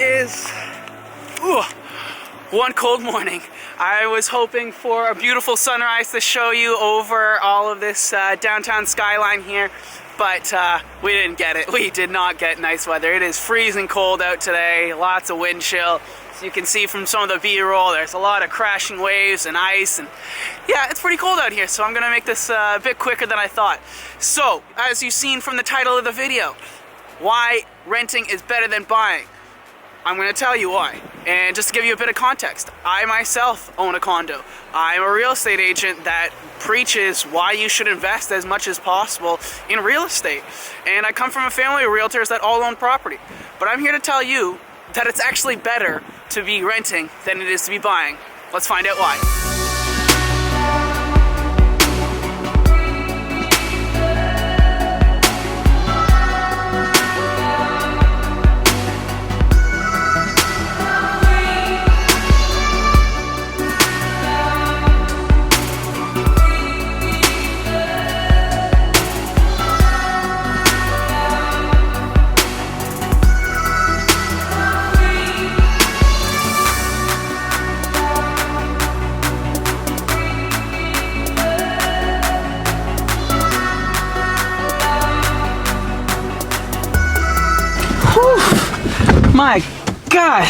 is one cold morning. I was hoping for a beautiful sunrise to show you over all of this downtown skyline here, but we didn't get it. We did not get nice weather. It is freezing cold out today, lots of wind chill. So you can see from some of the B-roll, there's a lot of crashing waves and ice, and yeah, it's pretty cold out here, so I'm gonna make this a bit quicker than I thought. So, as you've seen from the title of the video, why renting is better than buying. I'm going to tell you why. And just to give you a bit of context, I myself own a condo. I'm a real estate agent that preaches why you should invest as much as possible in real estate. And I come from a family of realtors that all own property. But I'm here to tell you that it's actually better to be renting than it is to be buying. Let's find out why. My God,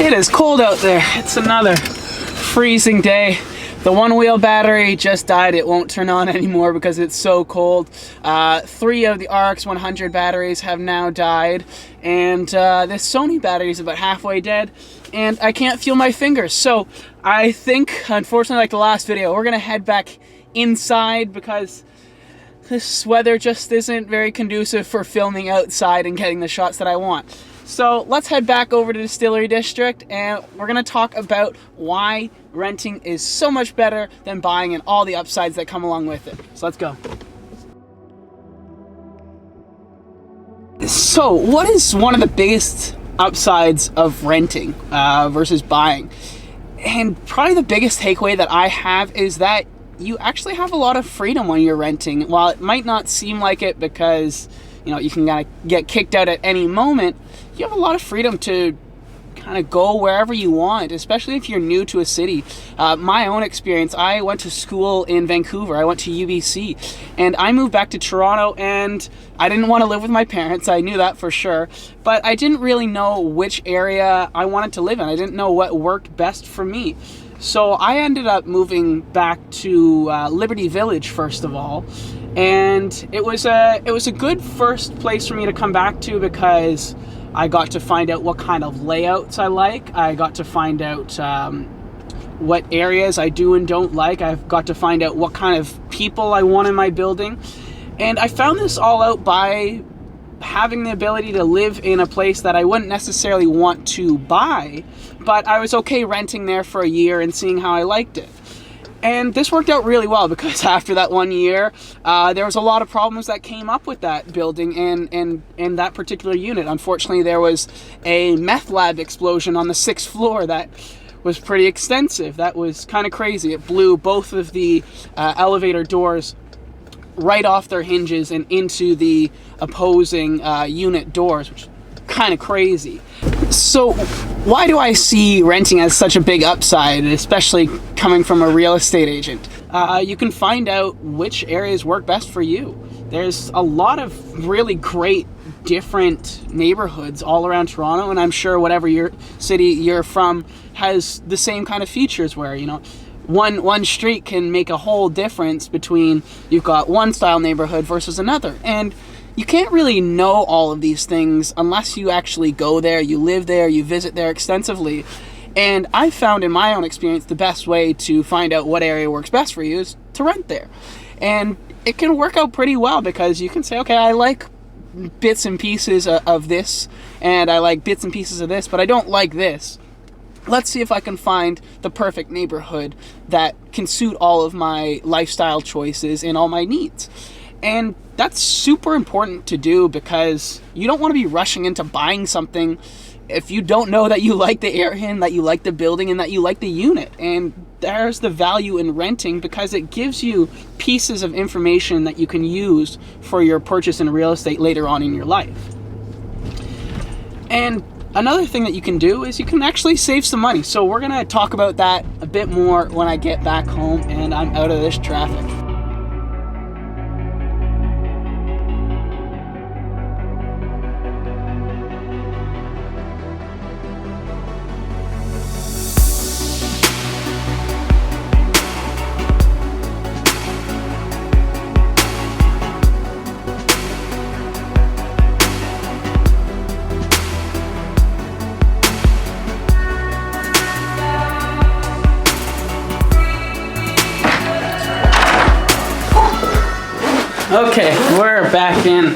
it is cold out there. It's another freezing day. The OneWheel battery just died. It won't turn on anymore because it's so cold. 3 of the RX 100 batteries have now died, and this Sony battery is about halfway dead, and I can't feel my fingers. So I think, unfortunately, like the last video, we're gonna head back inside because this weather just isn't very conducive for filming outside and getting the shots that I want. So let's head back over to the Distillery District, and we're going to talk about why renting is so much better than buying and all the upsides that come along with it. So let's go. So what is one of the biggest upsides of renting versus buying? And probably the biggest takeaway that I have is that you actually have a lot of freedom when you're renting. While it might not seem like it because, you know, you can kind of get kicked out at any moment, you have a lot of freedom to kind of go wherever you want, especially if you're new to a city. My own experience, I went to school in Vancouver. I went to UBC, and I moved back to Toronto, and I didn't want to live with my parents. I knew that for sure, but I didn't really know which area I wanted to live in. I didn't know what worked best for me. So I ended up moving back to Liberty Village first of all, and it was a good first place for me to come back to because I got to find out what kind of layouts I like. I got to find out what areas I do and don't like. I've got to find out what kind of people I want in my building, and I found this all out by having the ability to live in a place that I wouldn't necessarily want to buy, but I was okay renting there for a year and seeing how I liked it. And this worked out really well because after that 1 year, there was a lot of problems that came up with that building and that particular unit. Unfortunately, there was a meth lab explosion on the 6th floor that was pretty extensive. That was kind of crazy. It blew both of the elevator doors right off their hinges and into the opposing unit doors, which is kind of crazy. So why do I see renting as such a big upside, especially coming from a real estate agent? You can find out which areas work best for you. There's a lot of really great different neighborhoods all around Toronto, and I'm sure whatever your city you're from has the same kind of features where, you know, one street can make a whole difference between you've got one style neighborhood versus another. And you can't really know all of these things unless you actually go there, you live there, you visit there extensively. And I found in my own experience the best way to find out what area works best for you is to rent there. And it can work out pretty well because you can say, okay, I like bits and pieces of this, and I like bits and pieces of this, but I don't like this. Let's see if I can find the perfect neighborhood that can suit all of my lifestyle choices and all my needs. And that's super important to do because you don't want to be rushing into buying something if you don't know that you like the area and that you like the building and that you like the unit. And there's the value in renting because it gives you pieces of information that you can use for your purchase in real estate later on in your life. And another thing that you can do is you can actually save some money. So we're gonna talk about that a bit more when I get back home and I'm out of this traffic. Okay, we're back in,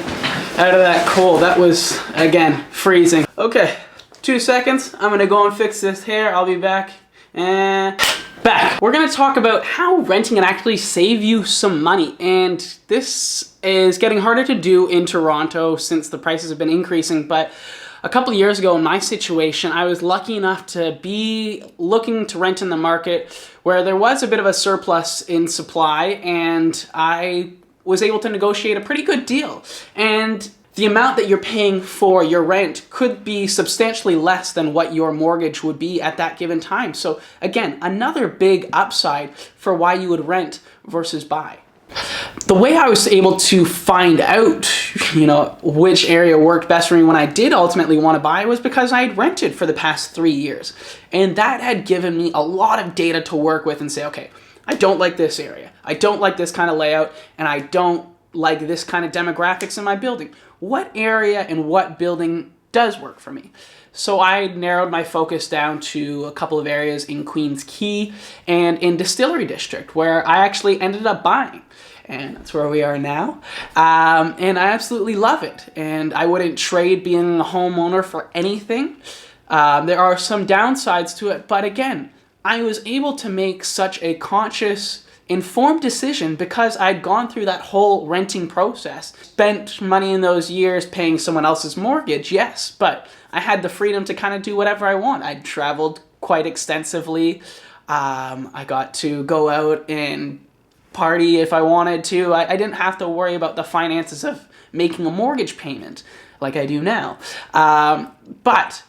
out of that cold. That was, again, freezing. Okay, 2 seconds. I'm gonna go and fix this hair. I'll be back, and back. We're gonna talk about how renting can actually save you some money. And this is getting harder to do in Toronto since the prices have been increasing. But a couple of years ago in my situation, I was lucky enough to be looking to rent in the market where there was a bit of a surplus in supply, and I was able to negotiate a pretty good deal. And the amount that you're paying for your rent could be substantially less than what your mortgage would be at that given time. So again, another big upside for why you would rent versus buy. The way I was able to find out, which area worked best for me when I did ultimately want to buy was because I had rented for the past 3 years. And that had given me a lot of data to work with and say, okay, I don't like this area. I don't like this kind of layout, and I don't like this kind of demographics in my building. What area and what building does work for me? So I narrowed my focus down to a couple of areas in Queens Quay and in Distillery District, where I actually ended up buying. And that's where we are now. And I absolutely love it. And I wouldn't trade being a homeowner for anything. There are some downsides to it, but again, I was able to make such a conscious, informed decision because I'd gone through that whole renting process. Spent money in those years paying someone else's mortgage, yes, but I had the freedom to kind of do whatever I want. I'd traveled quite extensively. I got to go out and party if I wanted to. I didn't have to worry about the finances of making a mortgage payment like I do now. But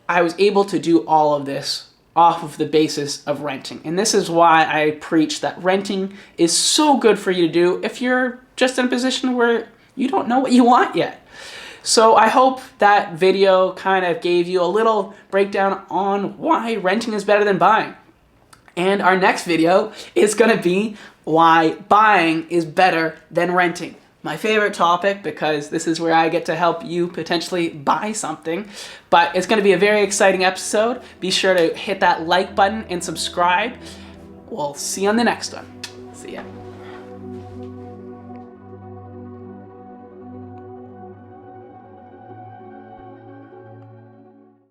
I was able to do all of this off of the basis of renting. And this is why I preach that renting is so good for you to do if you're just in a position where you don't know what you want yet. So I hope that video kind of gave you a little breakdown on why renting is better than buying. And our next video is gonna be why buying is better than renting. My favorite topic, because this is where I get to help you potentially buy something. But it's going to be a very exciting episode. Be sure to hit that like button and subscribe. We'll see you on the next one. See ya.